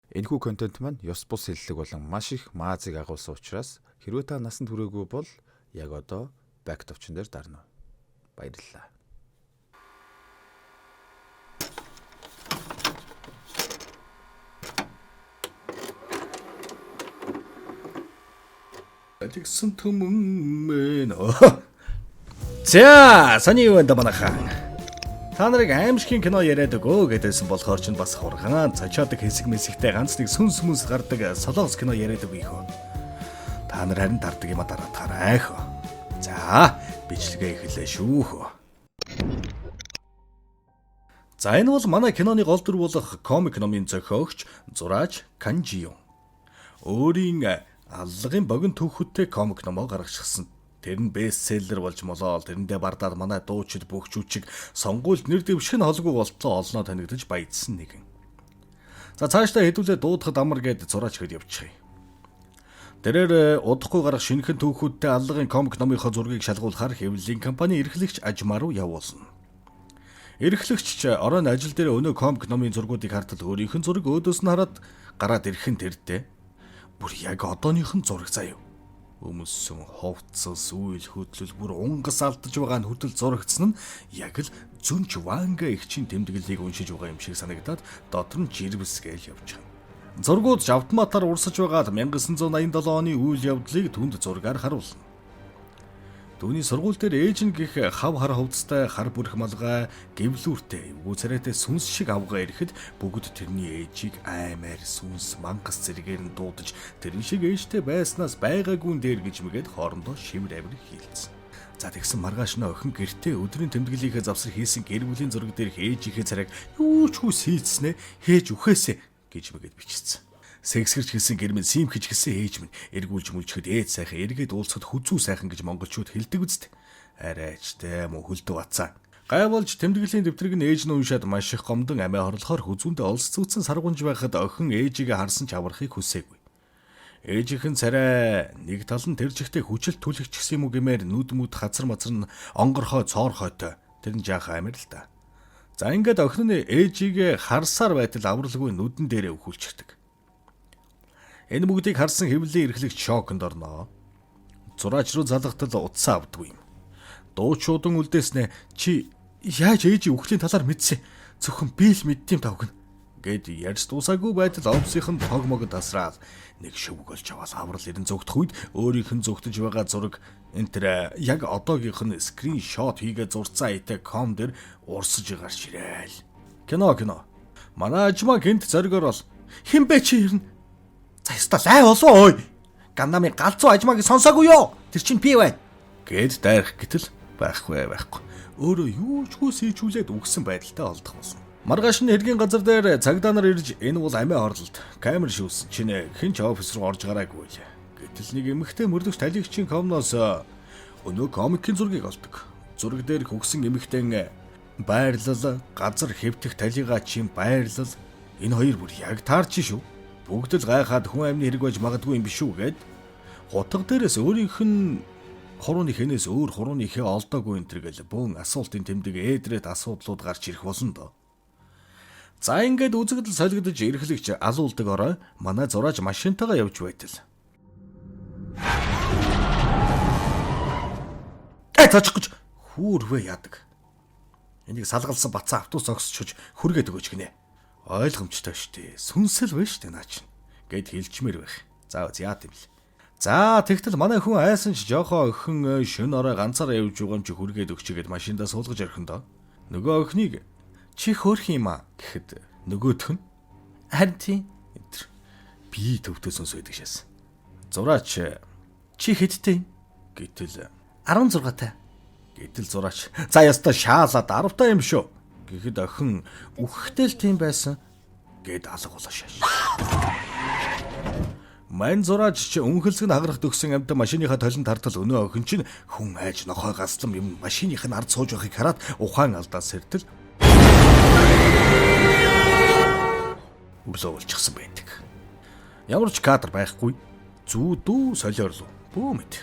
Энэхүү контент маань ёс бус хэллэг болон маш их маазыг агуулсан учраас хэрвээ та насанд хүрээгүй бол яг одоо back товчон дээр дарна. Баярлалаа. Тэгсэн түмэн. За, саний юу энэ манайхан. Та нарыг аимшигын кино яриад өгөө гэдээсэн болохоор ч бас хургаан цочоодаг хэсэг мэсэгтэй ганц нэг сүнс сүнс гардаг солонгос кино яриад өгье хөө. Та нар харин тардаг юм дараад тарай хөө. За, бичлэгээ эхэллээ шүү хөө. За, энэ бол манай киноны гол дүр болох комик номын зохиогч, зураач Кан Жи Юн. Өөрийн аллагын богино түүхүүдтэй комик номоо гаргачихсан. Тэр нь бестселлер болж молоо. Тэрэндээ бардаад манай дуучид бүх жүжиг сонгуульд нэр дэвших нь холгүй болтлоо олноо танигдаж баяжсан нэгэн. За цаашдаа хэдүүлээ дуудахад амар гээд зураач хэд явчихъя. Тэрээр удахгүй гарах шинэхэн түүхүүдтэй аллагын комик номынхоо зургийг шалгуулахаар хэвлэлийн компани эрхлэгч Ажмаа руу явуулна. Эрхлэгч оройн ажил дээр өнөө комик номын зургуудыг хартал өөрийнх нь зураг өөдөөс нь хараад гараад ирэх нь тэрдээ. Бүр яг одооных нь зураг заяа. Өмсөн ховцос үйл хөдлөл бүр унгас алдаж байгаа нь хөдөл зурагдсан нь яг л Зүнч Ванга ихчийн тэмдэглэлийг уншиж байгаа юм шиг санагдаад дотор нь жирвс гээл явж байгаа. Зургууд автоматар урсаж байгаад 1987 оны үйл явдлыг түнд зургаар харуулна. Түүний сургууль дээр ээж нь гих хав хар хувцастай хар бүрх малгай гэвлүүртэй эвгүй царайтай сүнс шиг авгаа ирэхэд бүгд тэрний ээжийг аймаар сүнс мангас зэрэгээр нь дуудаж тэрэн шиг ээжтэй байснаас байгаагүй дээр гэж мэгээд хоорондоо шивэр авир хийлцсэн. За тэгсэн маргааш нь охин гэртээ өдрийн тэмдэглэлийнхээ завсар хийсэн гэр бүлийн зураг дээрх ээжийнхээ царайг юу ч хүү сийдснэ хээж үхээсэ гэж мэгээд бичсэн. Сэгсгэрч хэлсэн гэр минь симхэж хэлсэн ээж минь эргүүлж мүлчгэд ээж сайхан эргээд уулзахад хүзүү сайхан гэж монголчууд хэлдэг үст. Арайчтай мөн хөлдөө бацаа. Гай болж тэмдэглэлийн дэвтрийг нь ээж нь уншаад маш их гомдон амиа хорлохоор хүзүүндээ олс зүүцэн саргунж байхад охин ээжигээ харсан ч аврахыг хүсээгүй. Ээжийнхэн царай нэг тал нь тэр жигтэй хүчил түлхчихсэн юм уу гэмээр нүд мүд хазар мазар нь онгорхой цоорхойтой. Тэр нь жаах амир л та. За ингээд охин нь ээжигээ харсаар байтал авралгүй нүдэн дээрээ өхүүлчихдэг. Энэ бүгдийг харсан хэвлэлийн эрхлэгч шоконд орноо. Зураач руу залгатал утсаа авдгүй юм. Дуучуудан үлдээснэ чи яаж ээжийн үхлийн талаар мэдсэн? Зөвхөн би л мэдтiin тавгна. Гэд ярьж дуусаагүй байтал овсынх нь тогмог тасраал нэг шөвг олж аваад аврал ирэн зөгдөх үед өөрийнх нь зөгтөж байгаа зураг энэ тэр яг одоогийнх нь скриншот хийгээ зурцсан IT.com дээр урсаж гарч ирээл. Кино. Манай Ажмаа гинт зоригоор бол хинбэ чи ирнэ. За яста лай болов ой. Ганнамын галзуу Ажмаагийг сонсоогүй юу? Тэр чинь би байна. Гэд дайрах гэтэл байхгүй. Өөрөө юу ч хүсээжүүлээд үгсэн байдалтай олдох болсон. Маргааш нь хэргийн газар дээр цагдаа нар ирж энэ бол амиа хорлолт. Камер шүүсэн чинь хэн ч офис руу орж гараагүй л. Гэтэл нэг эмэгтэй мөрдөгч талигчийн комноос өнөө комикийн зургийг олдог. Зураг дээр хөгсөн эмэгтэй баярлал, газар хэвтэх талигаа чинь баярлал. Энэ хоёр бүр яг таарч шүү. Бүгд л гайхаад хүн амны хэрэг байж магадгүй юм биш үү гэд хутга дээрээс өөрийнх нь хурууны хэнээс өөр хурууны хэ олдоогүй энэ төр гэл бөөн асуултын тэмдэг ээдрээд асуудлууд гарч ирэх болно доо. За ингээд үзэгдэл солигдож эрхлэгч алуулдаг орой манай зураач машинтайгаа явж байтал. Цаачих гэж хүүрвэ яадаг. Энийг салгалсан бацаа автобус огсчиж хүргээд өгөөч гинэ. Ойлгомжтой штэ. Сүнсэл байна штэ наа чинь. Гэд хэлчмээр байх. За яат юм л. За тэгтэл манай хүн айсан ч жоохоо охин шөн орой ганцаараа явж байгаа юм чи хүргээд өгчигээд машиндаа суулгаж орхин доо. Нөгөө охиныг чи хөөх юм аа гэхэд нөгөөх нь харин тийм би төвтөө сүнс байдаг шээс. Зураач чи хэдтэй гэтэл 16 гэтэл зураач за яста шаалаад 10 та юм шүү. Гэхэд охин үхэхтэй л тийм байсан гэд алга болоо шааш. Мань зураач чи өнхөлсөг хагарах төгсөн амт машиныхаа толинд хартал өнөө охин чинь хүн айж нохой гаслам юм машиных нь ард сууж байхыг хараад ухаан алдаа сэртэл өглөө болчихсон байдаг. Ямар ч кадр байхгүй зүүдүү солиорлоо бөө мэд.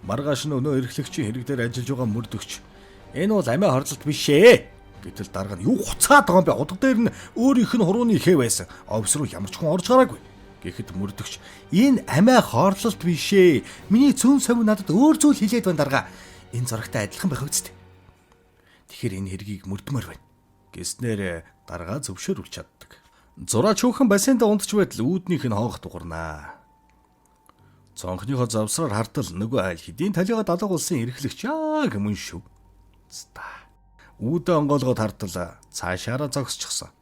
Маргааш нь өнөө эрхлэгчийн хэрэг дээр ажиллаж байгаа мөрдөгч энэ бол амиа хорлолт биш ээ Гэтэл дарга нь юу хуцаад байгаа юм бэ? Удаа дээр нь өөрийнх нь хурууны ихээ байсан. Офис руу ямар ч хүн орж гараагүй. Гэхэд мөрдөгч энэ амиа хорлолт биш ээ. Миний цөм совь надад өөр зүйл хэлээд байна дарга. Энэ зурагтай адилхан байх үстэй. Тэгэхээр энэ хэргийг мөрдмөр байна. Гэснээр дарга зөвшөөрүүлж чаддаг. Зураач хүүхэн бассейнд унтж байтал үүднийх нь хоох дугарнаа. Цонхныхоо завсраар хартал нөгөө айл хэдийн талигаа далга улсын эрхлэгч яг мөн шүү. Үүдэ онгоолгоод хартал цаашаараа зогсчихсон.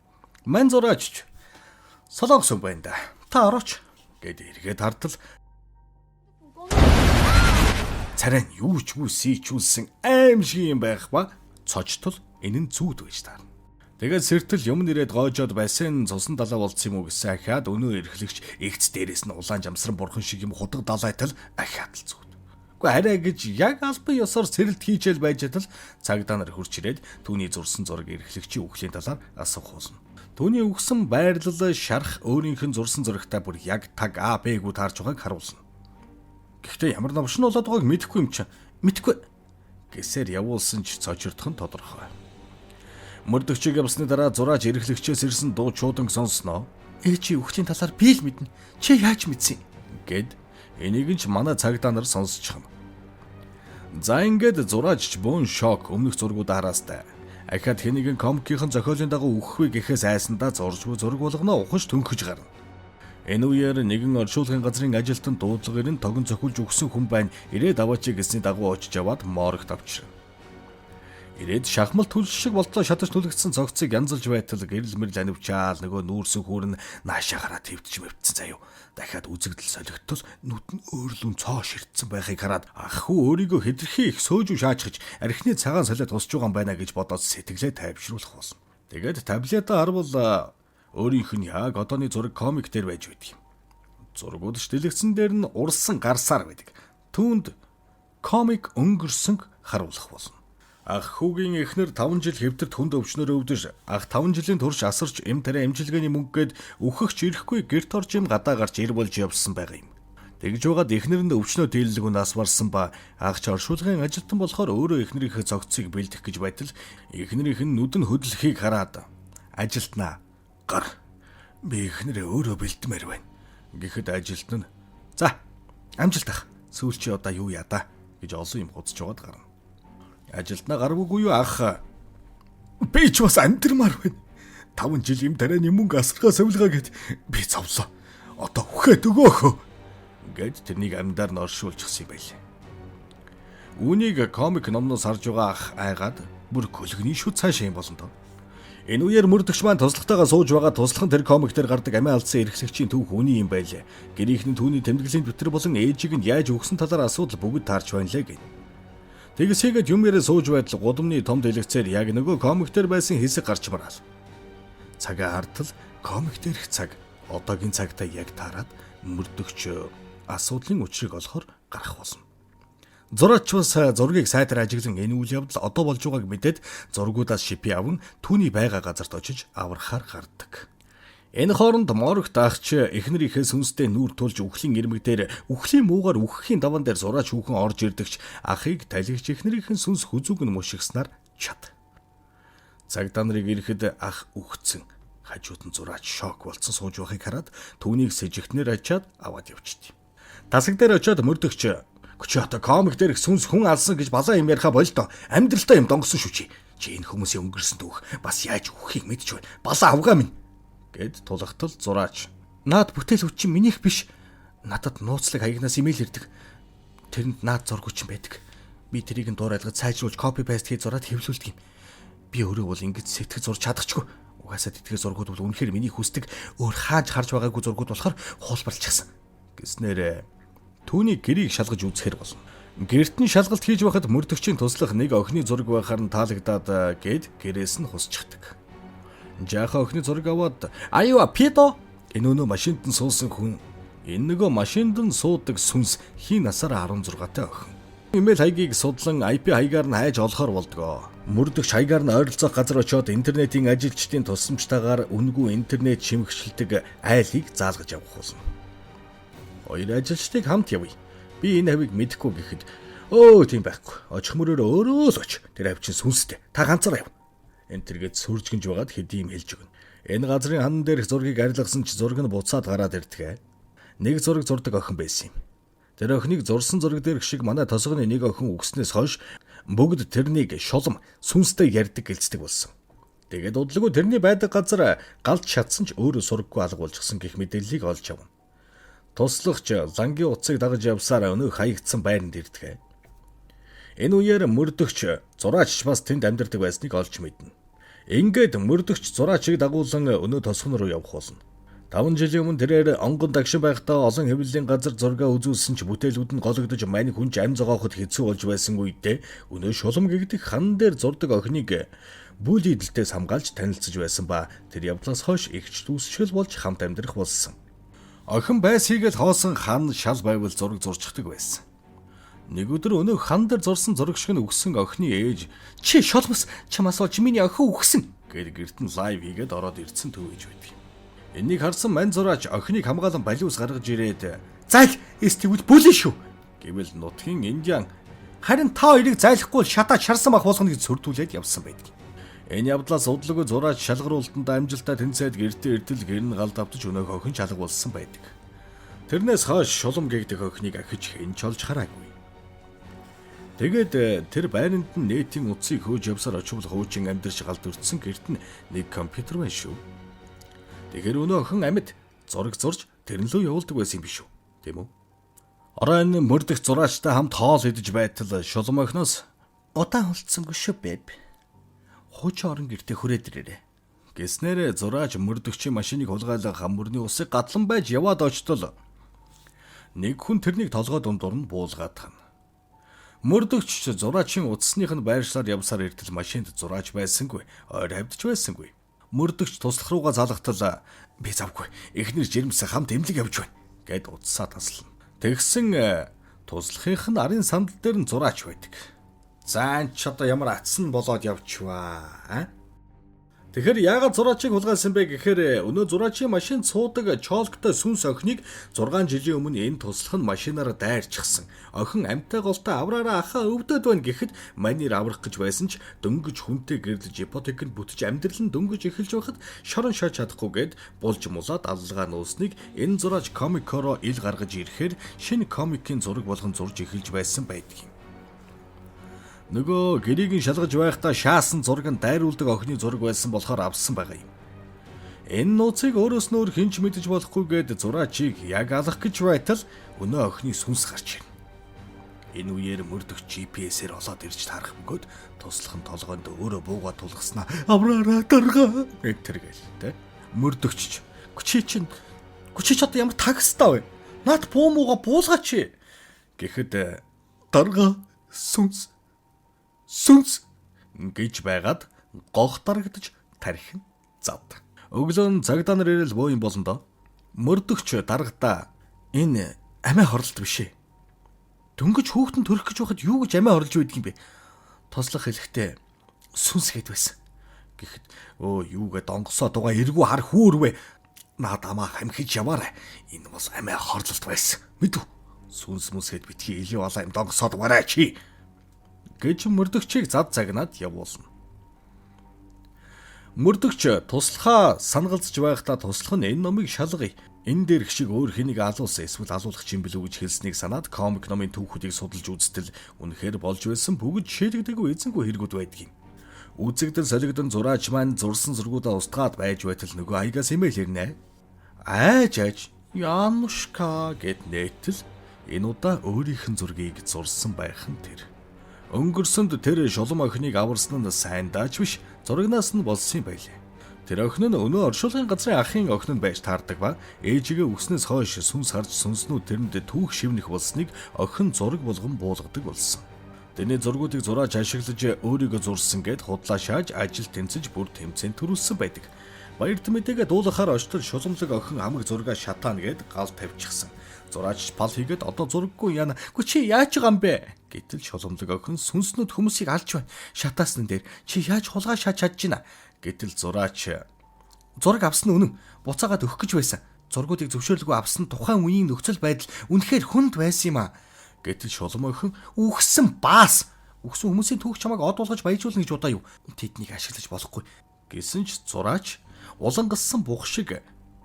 Ман зураач солонгос юм байна да. Та орооч гэд эргээд хартал царай нь юу ч үсийчүүлсэн аим шиг юм байх ба цочтол энэ нь зүүд байж таарна. Тэгээд сэртэл юм нэрээд гоожоод бассейн цусан далаа болцсон юм уу гэсэн ахаад өнөө эрхлэгч эгц дээрээс нь улаан жамсран бурхан шиг юм худаг далайтал ахаад л зүүд. Гэхдээ арай гэж яг албан ёсоор сэрэлт хийжэл байж тал цагдаа нар хурч ирээд түүний зурсан зураг эрхлэгчийн үхлийн талаар асуух болно. Түүний үгсэн байрлал шарах өөрийнх нь зурсан зурагтай бүр яг таг А Б-г таарч байгааг харуулна. Гэхдээ ямар новшин болоод байгааг мэдэхгүй юм чинь. Мэдэхгүй. Гэсээр явуулсан ч цочирдох нь тодорхой. Мөрдөгчийг явсны дараа зураач эрхлэгчээс ирсэн дуу чууданг сонсноо. Чи үхлийн талаар би л мэднэ. Чи яаж мэдсэн? Гэд энийг нь ч манай цагдаа нар сонсчихно. За ингээд зураач бөөн шок өмнөх зургуудаа хараастай. Ахад хэнийгэн комикийн зохиолын дагуу үхвэ гэхээс айсандаа зурж буй зураг болгоно ухаж төнхөж гарна. Энэ үеэр нэгэн оршуулгын газрын ажилтан дуудлагаар нь тогон зохиулж өгсөн хүн байна. Ирээд аваач гэсний дагуу очиж яваад моргт авчирна. Ирээд шахмал түлш шиг болтлоо шатаж түлэгдсэн цогцыг янзалж байтал гэрэл мэрл анивчаал нөгөө нүүрсэн хүүрн наашаа гараад твтж мөвцсөн заяо. Дахиад үзэгдэл солигдтол нүд нь өөрлөн цоо ширтсэн байхыг хараад ах хүү өөрийгөө хэтэрхий их сөөжүү шаачгаж архины цагаан солиод тусч байгаа юм байна гэж бодоод сэтгэлээ тайвшруулах болсон. Тэгээд таблетаа харвал өөрийнх нь яг одооний зураг комик дээр байж байдаг юм. Зургууд дэлгэцэн дээр нь урсан гарсаар байдаг. Түүнд комик өнгөрсөн харуулах болно. Ах хүүгийн эхнэр 5 жил хэвтэрт хүнд өвчнөр өвдөж ах 5 жилийн турш асарч эм тарай амжилгээний мөнгөд өөхөгч ирэхгүй гэрт орж юм гадаа гарч ир болж явсан байгаа юм. Тэгж байгаад эхнэрэнд өвчнөө дийлэлгүй нас барсан ба ах ч оршуулгын ажилтан болохоор өөрөө эхнэрийнхээ цогцыг бэлдэх гэж байтал эхнэрийнх нь нүд нь хөдлөхийг хараад ажилтнаа гар би эхнэрээ өөрөө бэлдмээр байна. Гэхэд ажилтан нь за амжилт ах сүүл чи одоо юу яа да гэж олон юм худаж жоод гарна. Ажилтнаа гарвгүй юу ах? Би ч бас амтэрмаар байна. 5 жил юм тарианы мөнгө асархаа сувилгаа гэд би зовлоо. Одоо үхээд өгөөхөө гэд тэрнийг амьдаар нь оршуулчихсан юм байлээ. Үүнийг комик номноос харж байгаа ах айгаад бүр көлгний шүд цаашаа юм болно доо. Энэ үеэр мөрдөгч маань туслахтайгаа сууж байгаа туслахын тэр комик дээр гардаг амиа алдсан эрхлэгчийн түүх үний юм байлээ. Гэрийнх нь түүний тэмдэглэлийн дэвтэр болон ээжийг нь яаж өгсөн талаар асуудал бүгд таарч байна лээ гэнэ. Тэгсээгээд юм ярээ сууж байтал гудамны том дэлгэцээр яг нөгөө комик дээр байсан хэсэг гарч мараал. Цагаа хартал комик дээрх цаг одоогийн цагтаа яг таарад мөрдөгч асуудлын учрыг олохоор гарах болно. Зураач бас зургийг сайтар ажиглан энэ үйл явдал одоо болж байгааг мэдээд зургуудаас шипи аван түүний байгаа газарт очиж аврахаар гардаг. Энэ хооронд морогт ахч эхнэрийнхээ сүнстэй нүүр тулж үхлийн ирмэг дээр үхлийн муугаар үхэхийн даван дээр зураач хүүхэн орж ирдэгч ахыг талигч эхнэрийнхэн сүнс хүзүүг нь мушигснаар чад. Цагдаа нарыг ирэхэд ах үхсэн. Хажууд нь зураач шок болцсон сууж байхыг хараад түүнийг сэжигтнэр ачаад аваад явчихдээ. Тасаг дээр очиод мөрдөгч "Чи одоо комик дээр сүнс хүн алсан гэж балаа юм яриха болтоо. Амьдралтай юм донгосон шүү чи. Чи энэ хүмүүсийн өнгөрсөн түүх бас яаж үххийг мэдж байна. Балаа авгаа минь" гэд тулахтал зураач "Наад бүтээл хүч чинь минийх биш. Надад нууцлаг хаягнаас имэйл ирдэг. Тэрэнд наад зургууч юм байдаг. Би тэрийг нь дуурайлгаж сайжруулж копи паст хийж зураад хэвлүүлдэг юм. Би өөрөө бол ингэж сэтгэж зурж чадчихгүй. Угаасаа тэтгэх зургууд бол үнэхээр миний хүсдэг өөр хааж харж байгаагүй зургууд болохоор хуулбарлчихсан" гэснээр түүний гэрийг шалгаж үзэхэр болно. Гэрт нь шалгалт хийж байхад мөрдөгчийн туслах нэг охины зураг байхаар нь таалагдаад гээд гэрээс нь хусчихдаг. Жаахан охины зураг аваад "Аюу пито" энэ өнөө машинд нь суусан хүн. Энэ нөгөө машинд нь суудаг сүнс хий насаараа 16-тай охин. Имэйл хаягийг судлан IP хаягаар нь хайж олохоор болдгоо. Мөрдөгч хаягаар нь ойролцоох газар очиод интернетийн ажилчдын тусламжтайгаар үнэгүй интернет шимэгчлдэг айлыг заалгаж авах болно. Хоёр ажилчдыг хамт явъя. Би энэ хавийг мэдэхгүй гэхэд "Өө тийм байхгүй. Очих мөрөөр өөрөө л оч. Тэр хав чинь сүнстэй. Та ганцаараа яв" энэ тэргээд сүржгэнж байгаад хэдийм хэлж өгнө. Энэ газрын хан дээрх зургийг арилгасан ч зураг нь буцаад гараад ирдэг. Нэг зураг зурдаг охин байсан юм. Тэр охиныг зурсан зураг дээрх шиг манай тосгоны нэг охин үгснээс хойш бүгд тэрнийг шулам сүнстэй ярьдаг гэлцдэг болсон. Тэгээд удалгүй тэрний байдаг газар галд шатсан ч өөрөө сураггүй алга болчихсон гэх мэдээллийг олж авна. Туслагч зангийн утсыг дагаж явсаар өнөө хаягдсан байранд ирдэг. Энэ үеэр мөрдөгч зураач бас тэнд амьдардаг байсныг олж мэднэ. Ингээд мөрдөгч зураачийг дагуулсан өнөө тосгон руу явах болно. 5 жилийн өмнө тэрээр онгон дагшин байхдаа олон хэвлэлийн газар зургаа үзүүлсэн ч бүтээлүүд нь гологдож мань хүн ам зогооход хэцүү болж байсан үедээ өнөө шулам гэгдэх хан дээр зурдаг охиныг бүл идэлтээс хамгаалж танилцж байсан ба тэр явдлаас хойш игч дүүсшил болж хамт амьдрах болсон. Охин байс хийгээл хоосон хан шал байвал зураг зурчихдаг байсан. Нэг өдөр өнөө хан дээр зурсан зураг шиг нь өгсөн охины ээж "Чи шолмос чамаас олж миний охин өгсөн" гэж гэрт нь лайв хийгээд ороод ирсэн төвөж байдаг. Энийг харсан мань зураач охиныг хамгаалан балиус гаргаж ирээд "Зайл, эс тэгвэл бүлэн шүү" гэвэл нутгийн индиан "Харин та хоёрыг зайлахгүй шатаа шарсан бах болгоно" гэж сүрдүүлээд явсан байдаг. Энэ явдлаас удалгүй зураач шалгаруултанд амжилтаа тэнцээд гэртээ иртэл гэр нь галд автаж өнөөх охин шалга болсон байдаг. Тэрнээс хойш шулам гэгдэх охиныг ахиж хэн ч олж хараагүй. Тэгээд тэр байранд нь нийтийн утсыг хөөж явсаар очивол хуучин амьдарч галд өртсөн гэрт нь нэг компьютер байна шүү. Тэгэхээр өнөө охин амьд зураг зурж тэрэн лөө явуулдаг байсан юм биш үү? Тийм үү? Оройн мөрдөх зураачтай хамт хоол идэж байтал шулам охиноос "Удаан hulцсангүй шүү бэб. Хуучин орон гэртээ хүрээд ирээрэй" гэснээр зураач мөрдөгчийн машиныг хулгайлах хамбарны усыг гадлан байж яваад очтол нэг хүн тэрнийг толгой дундуур нь буулгаад хана. Мөрдөгч зураачийн утасных нь байршлаар явсаар иртэл машинд зураач байсангүй, ойр хавдж байсангүй. Мөрдөгч туслах руугаа залгатал "Би завгүй. Эхнэр жирэмс хамт эмнэлэг явж байна" гэд утсаа таслана. Тэгсэн туслахынх нь арын сандал дээр нь зураач байдаг. "За энэ ч одоо ямар атсан болоод явчваа. Тэгэхээр яагаад зураачийг хулгайлсан бэ гэхээр өнөө зураачийн машинд суудаг чоолктой сүнс охиныг 6 жилийн өмнө энэ туслах нь машинаараа дайрчихсан. Охин амтай голтой авраараа ахаа өвдөд байна гэхэд манер аврах гэж байсан ч дөнгөж хүнтэй гэрлэж ипотекэнд бүтэж амьдрал нь дөнгөж эхэлж байхад шорон шааж чадахгүйгээд булж мулаад аллгаа нуусныг энэ зураач комикороо ил гаргаж ирэхээр шинэ комикийн зураг болгон зурж эхэлж байсан байдаг юм. Нөгөө гэрийг нь шалгаж байхдаа шаасан зураг нь дайруулдаг охины зураг байсан болохоор авсан байгаа юм. Энэ нууцыг өөрөөс нь өөр хинч мэдэж болохгүйгээд зураачийг яг алах гэж байтал өнөө охины сүнс гарч ирнэ. Энэ үеэр мөрдөгч GPS-ээр олоод ирж таарах бөгөөд туслах нь толгойд өөрөө буугаад тулгаснаа "Авраараа дарга" гэж тэргээл тэ. Мөрдөгч "Гүчи ч одоо ямар тагстаа вэ? Наад буу мууга буулгаач" гэхэд "Дарга сүнс гэж байгаад гох дарагдаж тархин зад. Өглөө цагдаа нар ирэл боо юм болно доо. Мөрдөгч даргадаа "Энэ амиа хорлолт биш ээ. Дөнгөж хүүхдэн төрөх гэж байхад юу гэж амиа хорлож байдаг юм бэ?" Тослох хэлэхдээ "Сүнс хэд байсан" гэхэд "Юугээ донгосоо дугаа эргүү хар хүүрвэ. Наад амаа хамхиж яваарай. Энэ бас амиа хорлолт байсан. Мэдв. Сүнс хэд битгий илээ балаа юм донгосоо дугаарай чи" гэж мөрдөгчийг зад загнаад явуулна. Мөрдөгч туслахаа сангалзж байхдаа туслах нь энэ номыг шалгая. Энэ дээрх шиг өөр хэнийг алуулсан эсвэл алуулах юм билүү гэж хэлснийг санаад комик номын түүхүүдийг судалж үзтэл үнэхээр болж байсан бүгд шийдэгдэггүй эзэнгүй хэрэгүүд байдаг юм. Үзэгдэл солигдсон зураач маань зурсан зургуудаа устгаад байж байтал нөгөө аягаас имэйл ирнэ. Айж Янушка гэд нээтэл энэ удаа өөрийнх нь зургийг зурсан байх нь тэр. Өнгөрсөнд тэр шулам охиныг аварсан нь сайн дааж биш зурагнаас нь болсон юм байлээ. Тэр охин нь өнөө оршуулгын газрын ахын охин нь байж таардаг ба ээжигээ өгснөөс хойш сүнс харж сүнснүүд тэрэнд түүх шивнэх болсныг охин зураг болгон буулгадаг болсон. Тэний зургуудыг зураач ашиглаж өөрийгөө зурсан гэд худлаа шааж ажил тэнцэж бүр тэмцээн төрүүлсэн байдаг. Баярт мэдээгээ дуулахаар очтол шуламлаг охин хамаг зургаа шатаана гэд гал тавьчихсан. Зураач пал хийгээд одоо зураггүй яана. Чи яаж байгаа юм бэ? Гэтэл шуламлаг охин сүнснүүд хүмүүсийг алж байна. Шатаасны дээр чи яаж хулгай шааж чадж байна? Гэтэл зураач зураг авсан нь үнэн. Буцаагаад өгөх гэж байсан. Зургуудыг зөвшөөрлгүй авсан тухайн үеийн нөхцөл байдал үнэхээр хүнд байсан юм а. Гэтэл шулам охин үхсэн баас Үхсэн хүмүүсийн түүх чамайг од болгож баяжуулна гэж удаа юу? Тэднийг ашиглаж болохгүй гэсэн ч зураач улангассан бух шиг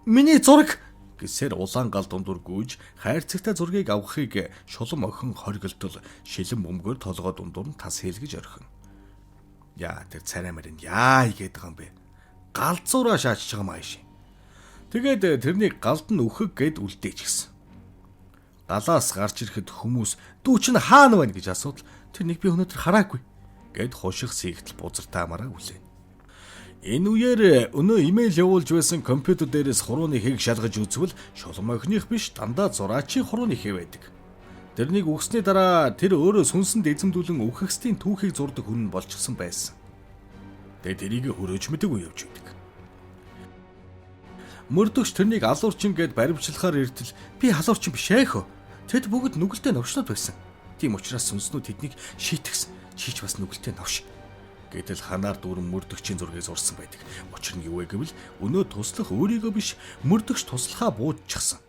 миний зураг гэсээр улаан гал дундуур гүйж хайрцагтай зургийг авахыг шулам охин хоригдтол шилэн бөмбөгөөр толгой дундуур нь тас хэлгэж орхин. Яа тэр царай марин яа игээд байгаа юм бэ? Галзуураа шаачж байгаа мааш. Тэгээд тэрний галд нь үхэг гэд үлдээч гисэн. Галаас гарч ирэхэд хүмүүс дүү чинь хаана байна гэж асуудал тэрнийг би өнөөдөр хараагүй гэд хушиг сийгтэл бузартаа амаараа үлээ. Энэ үеэр өнөө имэйл явуулж байсан компьютер дээрээс хурууны хийг шалгаж үзвэл шулам охиных биш дандаа зураачийн хурууны хээ байдаг. Тэрнийг үхсний дараа тэр өөрөө сүнсэнд эзэмдүүлэн үхэхстийн түүхийг зурдаг хүн болчихсон байсан. Тэгээд тэрийг хөрөөж мэдээгүй явж байдаг. Мөрдөгч тэрнийг алуурчин гэд баримтлахаар иртэл би халуурчин биш ээ хөө. Тэд бүгд нүгэлтэй новшнод байсан. Тийм учраас сүнснүүд тэднийг шийтгсэн. Чийч бас нүгэлтэй новш. Гэтэл ханаар дүүрэн мөрдөгчийн зургийг зурсан байдаг. Учир нь юу вэ гэвэл өнөө туслах өөрийгөө биш мөрдөгч туслахаа буужчихсан.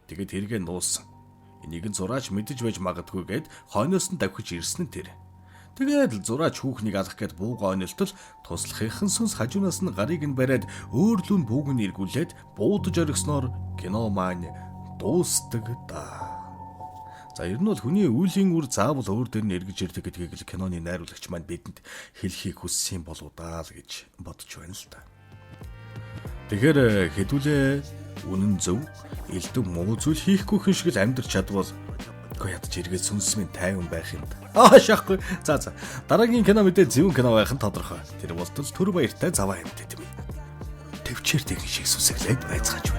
Тэгээд хэрэгээ нуусан. Энийг нь зураач мэдэж байж магадгүй гэд хойноос нь давхиж ирсэн нь тэр. Тэгээд зураач хүүхнийг алах гэд бууга онолтол туслахынхан сүнс хажуунаас нь гарыг нь бариад өөрлөө нь бууг нь эргүүлээд буудаж оргисноор кино маань дуустдаг да. За ер нь бол хүний үеийн үр заавал өөр дээр нь эргэж ирдэг гэдгийг л киноны найруулагч маань бидэнд хэлхийг хүссэн болоо даа л гэж бодож байна л да. Тэгэхээр хэдүүлээ үнэн зөв элдв муу зүйл хийхгүй хүн шиг л амьдрч чадвал үгүй ядч эргээд сүнс минь тайван байх юм да. Шахгүй. За дараагийн кино мэдээ зөвүүн кино байх нь тодорхой. Тэр болтол төр баяртай заваа юмтэй тийм ээ. Төвчээр тэгэн шиг сүсэглээд байцгааж